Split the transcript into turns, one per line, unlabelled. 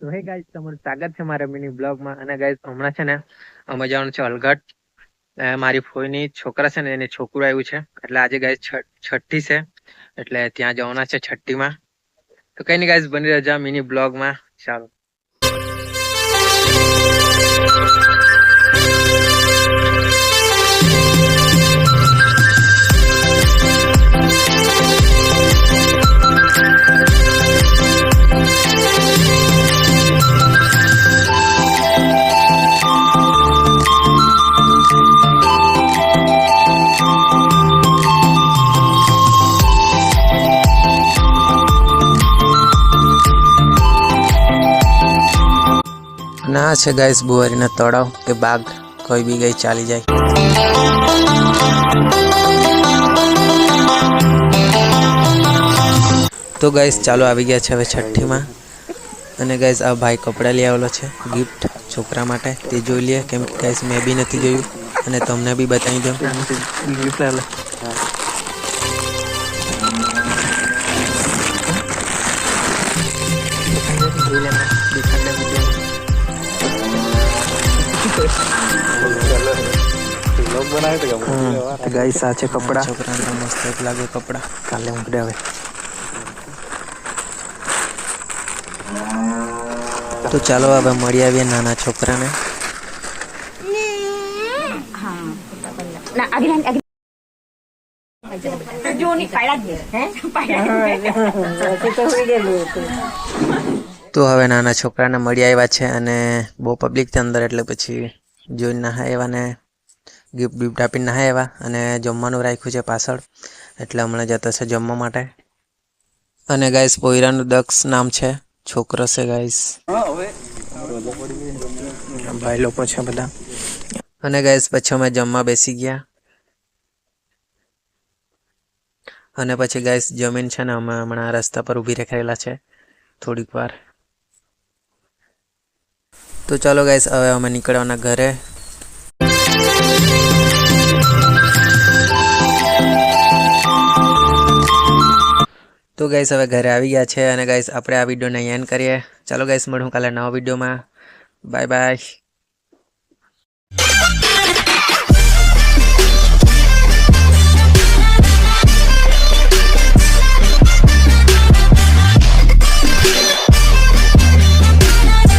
તો હે ગાઈસ, તમારું સ્વાગત છે મારા મિની બ્લોગમાં. અને ગાઈસ, હમણાં છે ને અમે જવાનું છે અલગટ. મારી ફોઈની છોકરા છે ને એને છોકરું આવ્યું છે, એટલે આજે ગાઈસ છઠ્ઠી છે, એટલે ત્યાં જવાના છે છઠ્ઠીમાં. તો કઈ નહીં ગાઈસ, બની રહેજો મિની બ્લોગમાં. ચાલો. ના છે ગાઈસ બુવારીના તળાવ કે બાગ, કોઈ બી ગઈ ચાલી જાય. તો ગાઈસ ચાલો, આવી ગયા છે હવે છઠ્ઠીમાં. અને ગાઈસ આ ભાઈ કપડાં લઈ આવેલો છે ગિફ્ટ છોકરા માટે, તે જોઈ લઈએ. કેમ કે ગાઈસ મેં બી નથી જોયું અને તમને બી બતાવી દઉં. ગિફ્ટ લાવેલો. ગાઈસ આ છે કપડા. છોકરાને મસ્ત લાગે કપડા. કાલે ઉમડે હવે. તો ચાલો હવે મળી આવીએ નાના છોકરાને. તો હવે નાના છોકરાને મળી આવ્યા છે અને બહુ પબ્લિક છે અંદર, એટલે પછી જોઈને નહાય આવ્યા ને ગિફ્ટ બિફ્ટ આપીને નહાય આવ્યા. અને જમવાનું રાખ્યું છે પાછળ, એટલે હમણાં જતો છે જમવા માટે. અને ગાઈસ પોયરાનું દક્ષ નામ છે, છોકરો છે ગાઈસ. ભાઈ લોકો છે બધા. અને ગાઈસ પછી અમે જમવા બેસી ગયા. અને પછી ગાઈસ જમીન છે ને અમે હમણાં રસ્તા પર ઊભી રખાયેલા છે થોડીક વાર. તો ચાલો ગાઈસ, હવે અમે નીકળવાના ઘરે. તો ગાઈસ હવે ઘરે આવી ગયા છે. અને ગાઈસ આપણે આ વિડીયોને એન્ડ કરીએ. ચાલો ગાઈસ, મળું કાલે નવા વિડીયોમાં. Bye bye.